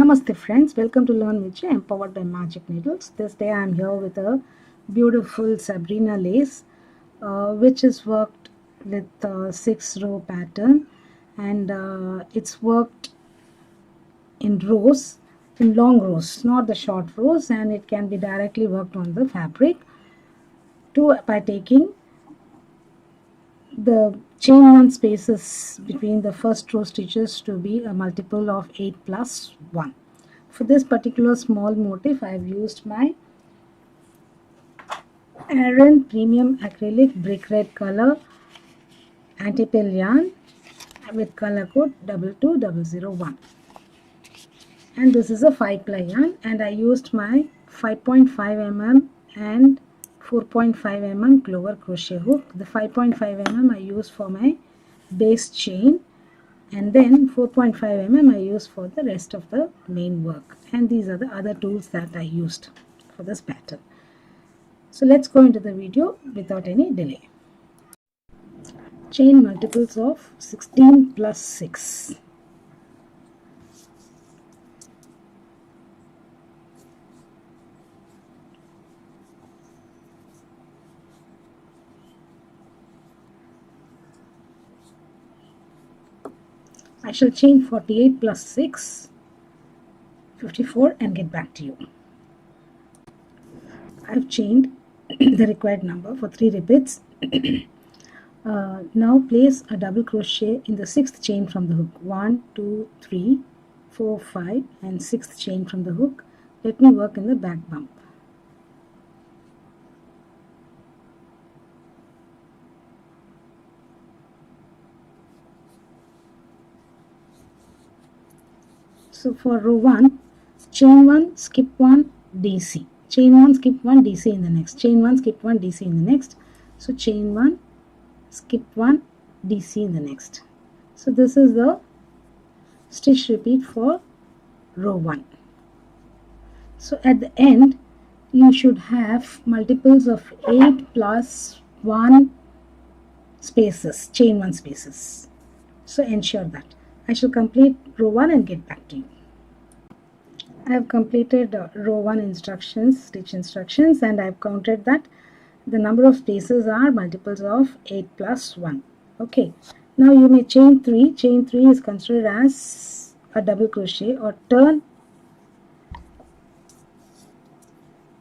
Namaste friends, welcome to Learn with Jay, empowered by Magic Needles. This day I am here with a beautiful Sabrina lace which is worked with a 6-row pattern, and it's worked in rows, in long rows, not the short rows, and it can be directly worked on the fabric by taking the chain 1 spaces between the first row stitches to be a multiple of 8 plus 1. For this particular small motif, I have used my Aran Premium Acrylic Brick Red color anti-pill yarn with color code 22001. And this is a 5-ply yarn, and I used my 5.5 mm and 4.5 mm clover crochet hook. The 5.5 mm I used for my base chain, and then 4.5 mm I used for the rest of the main work, and these are the other tools that I used for this pattern. So let's go into the video without any delay. Chain multiples of 16 plus 6. I shall chain 48 plus 6, 54, and get back to you. I have chained the required number for 3 repeats. Now place a double crochet in the 6th chain from the hook. 1, 2, 3, 4, 5, and 6th chain from the hook. Let me work in the back bump. So for row 1, chain 1, skip 1, DC. Chain 1, skip 1, DC in the next. Chain 1, skip 1, DC in the next. So chain 1, skip 1, DC in the next. So this is the stitch repeat for row 1. So at the end, you should have multiples of 8 plus 1 spaces, chain 1 spaces. So ensure that. I shall complete row 1 and get back to you. I have completed row 1 instructions, stitch instructions, and I have counted that the number of spaces are multiples of 8 plus 1. Okay. Now you may chain 3. Chain 3 is considered as a double crochet, or turn,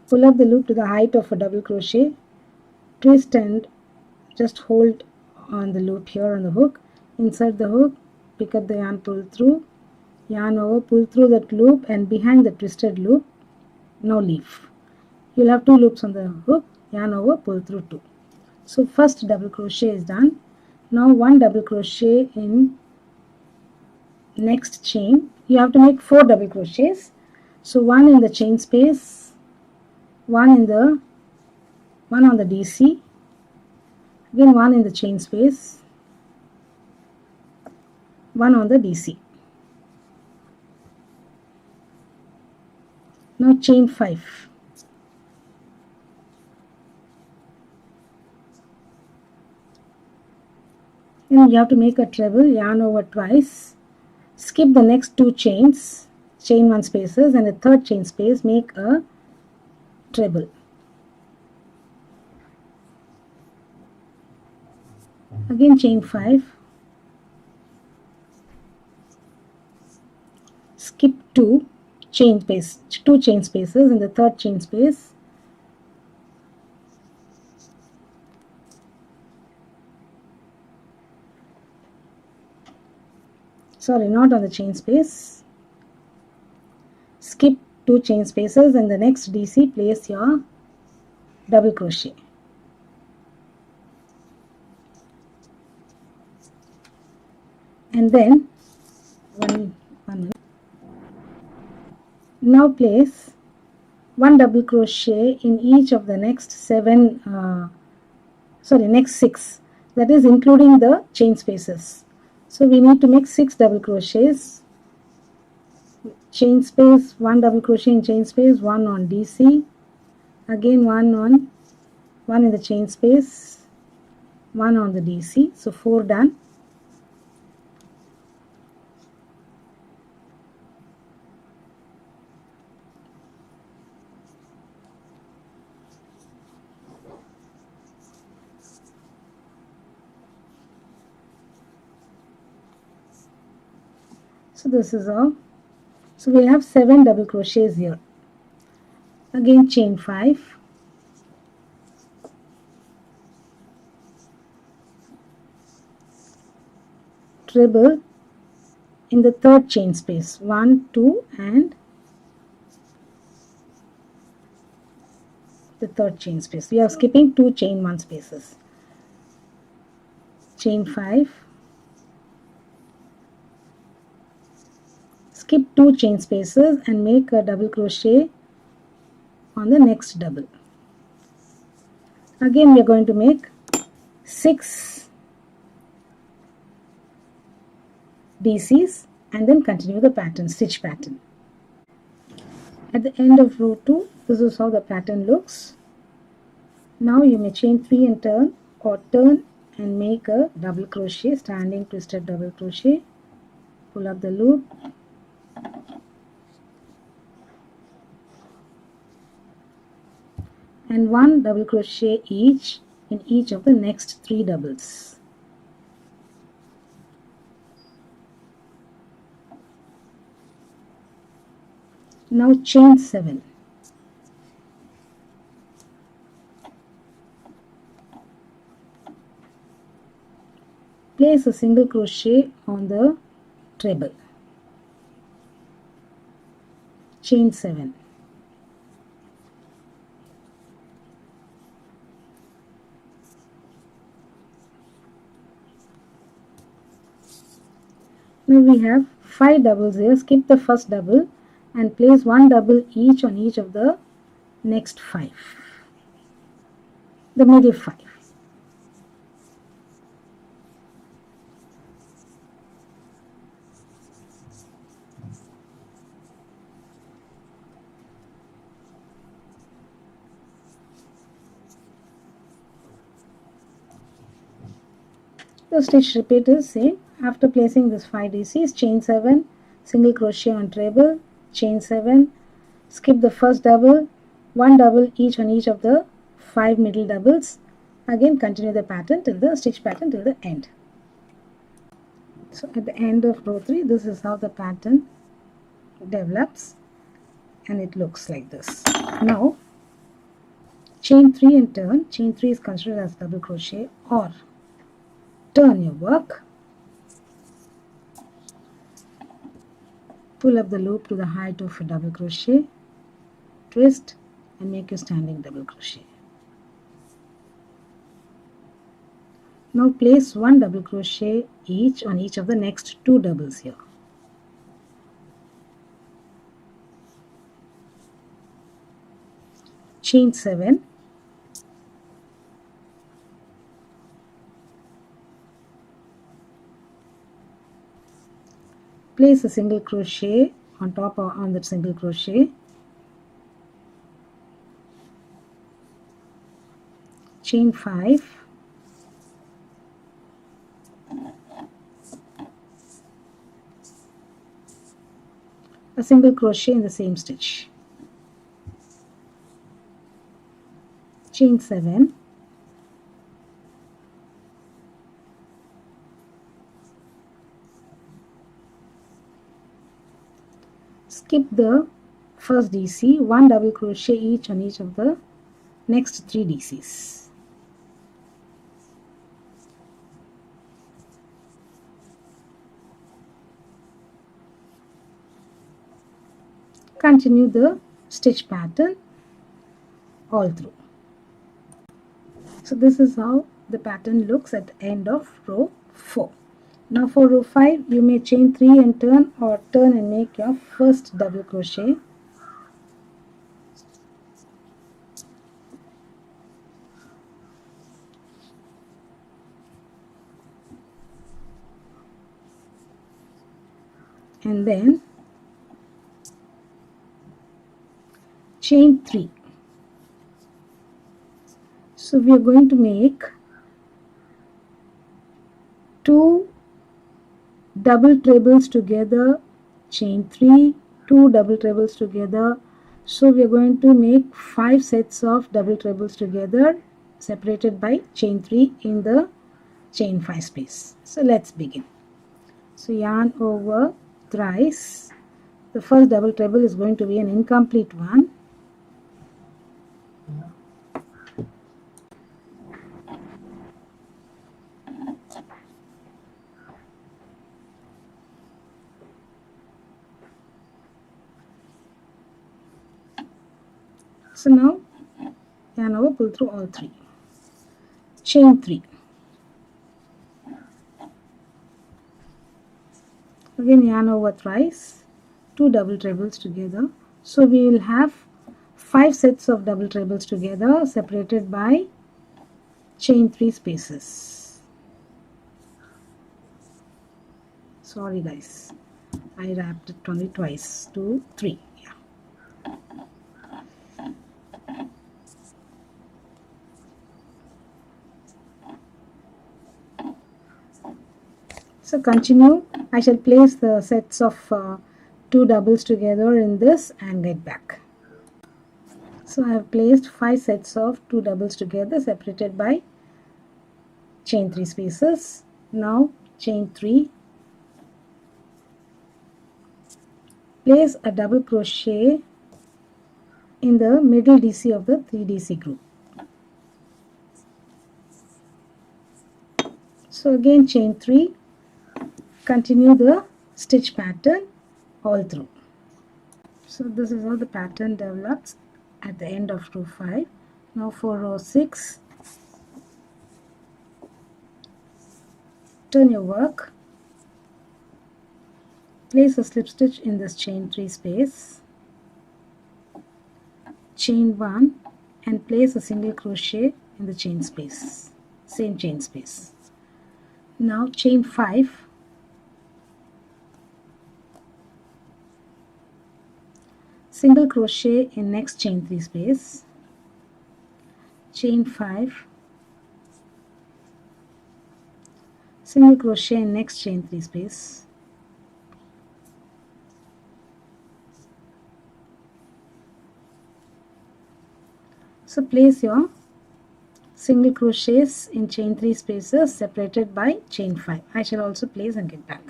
pull up the loop to the height of a double crochet, twist and just hold on the loop here on the hook, insert the hook, pick up the yarn, pull through, yarn over, pull through that loop, and behind the twisted loop, no leaf. You'll have 2 loops on the hook, yarn over, pull through 2. So first double crochet is done. Now 1 double crochet in next chain. You have to make 4 double crochets. So 1 in the chain space, 1 on the DC, again 1 in the chain space, 1 on the DC. Now chain 5. And you have to make a treble, yarn over twice, skip the next 2 chains, chain 1 spaces, and the 3rd chain space, make a treble. Again chain 5, skip 2 chain spaces, in the 3rd chain space, sorry, not on the chain space, skip 2 chain spaces, and the next DC place your double crochet. And then now place 1 double crochet in each of the next 6, that is including the chain spaces. So we need to make 6 double crochets, chain space, 1 double crochet in chain space, 1 on DC, again 1 in the chain space, 1 on the DC. So 4 done. So this is all. So we have 7 double crochets here. Again chain 5, treble in the third chain space, 1, 2 and the third chain space. We are skipping 2 chain 1 spaces. Chain 5, skip 2 chain spaces and make a double crochet on the next double. Again we are going to make 6 DCs and then continue the pattern, stitch pattern. At the end of row 2, this is how the pattern looks. Now you may chain 3 and turn, or turn and make a double crochet, standing twisted double crochet. Pull up the loop, and 1 double crochet each in each of the next 3 doubles. Now chain 7. Place a single crochet on the treble. Chain 7. Now we have 5 doubles here. Skip the first double and place 1 double each on each of the next 5. The middle 5. The stitch repeat is same. After placing this 5 DCs, chain 7, single crochet on treble, chain 7, skip the first double, 1 double each on each of the 5 middle doubles. Again continue the pattern till the stitch pattern till the end. So at the end of row 3, this is how the pattern develops, and it looks like this. Now chain 3 and turn. Chain 3 is considered as double crochet, or turn your work. Pull up the loop to the height of a double crochet, twist and make your standing double crochet. Now place 1 double crochet each on each of the next 2 doubles here. Chain 7, place a single crochet on top or on that single crochet, chain 5, a single crochet in the same stitch, chain 7, skip the first DC, 1 double crochet each on each of the next 3 DCs. Continue the stitch pattern all through. So this is how the pattern looks at the end of row 4. Now for row 5, you may chain 3 and turn, or turn and make your first double crochet. And then chain 3. So we are going to make 2 double trebles together, chain 3, 2 double trebles together. So we are going to make 5 sets of double trebles together, separated by chain 3 in the chain 5 space. So let's begin. So yarn over thrice. The first double treble is going to be an incomplete one. So now yarn over, pull through all three. Chain 3. Again yarn over thrice, 2 double trebles together. So we will have 5 sets of double trebles together, separated by chain 3 spaces. Sorry guys, I wrapped it only twice, 2, 3. Yeah. So continue. I shall place the sets of 2 doubles together in this and get back. So I have placed 5 sets of 2 doubles together, separated by chain 3 spaces. Now chain 3. Place a double crochet in the middle DC of the 3 DC group. So again chain 3. Continue the stitch pattern all through. So this is how the pattern develops at the end of row 5. Now for row 6, turn your work, place a slip stitch in this chain 3 space, chain 1 and place a single crochet in the chain space, same chain space. Now chain 5, single crochet in next chain 3 space, chain 5, single crochet in next chain 3 space, so place your single crochets in chain 3 spaces separated by chain 5. I shall also place and get back.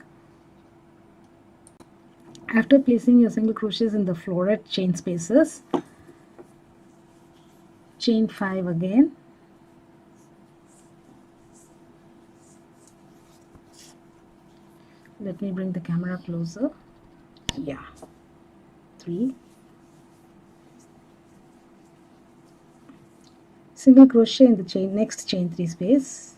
After placing your single crochets in the floret chain spaces, chain 5 again, let me bring the camera closer, yeah, 3, single crochet in the next chain 3 space,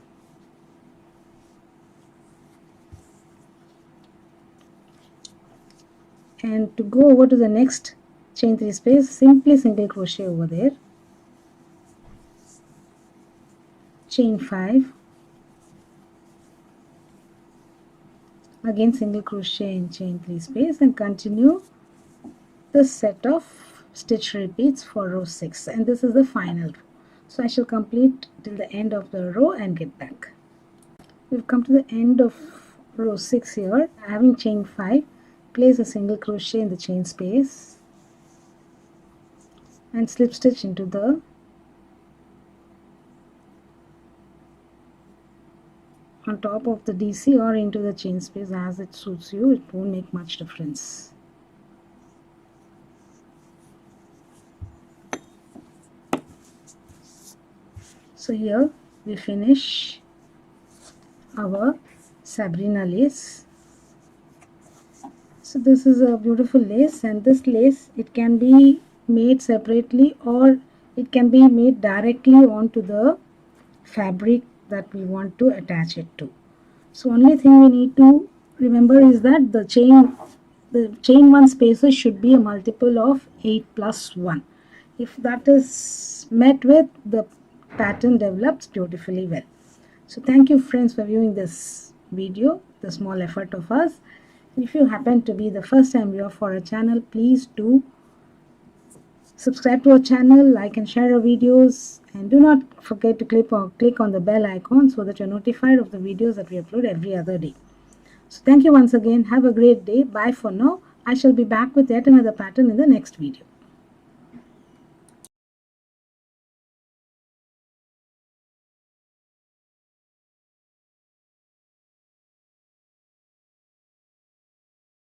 and to go over to the next chain 3 space, simply single crochet over there, chain 5, again single crochet in chain 3 space, and continue this set of stitch repeats for row 6, and this is the final row. So I shall complete till the end of the row and get back. We've come to the end of row 6 here. Having chain 5, place a single crochet in the chain space and slip stitch into the on top of the DC or into the chain space as it suits you. It won't make much difference. So here we finish our Sabrina lace. So this is a beautiful lace, and this lace, it can be made separately or it can be made directly onto the fabric that we want to attach it to. So only thing we need to remember is that the chain 1 spaces should be a multiple of 8 plus 1. If that is met with, the pattern develops beautifully well. So thank you friends for viewing this video, the small effort of us. If you happen to be the first time viewer for our channel, please do subscribe to our channel, like and share our videos, and do not forget to click on the bell icon so that you're notified of the videos that we upload every other day. So thank you once again. Have a great day. Bye for now. I shall be back with yet another pattern in the next video.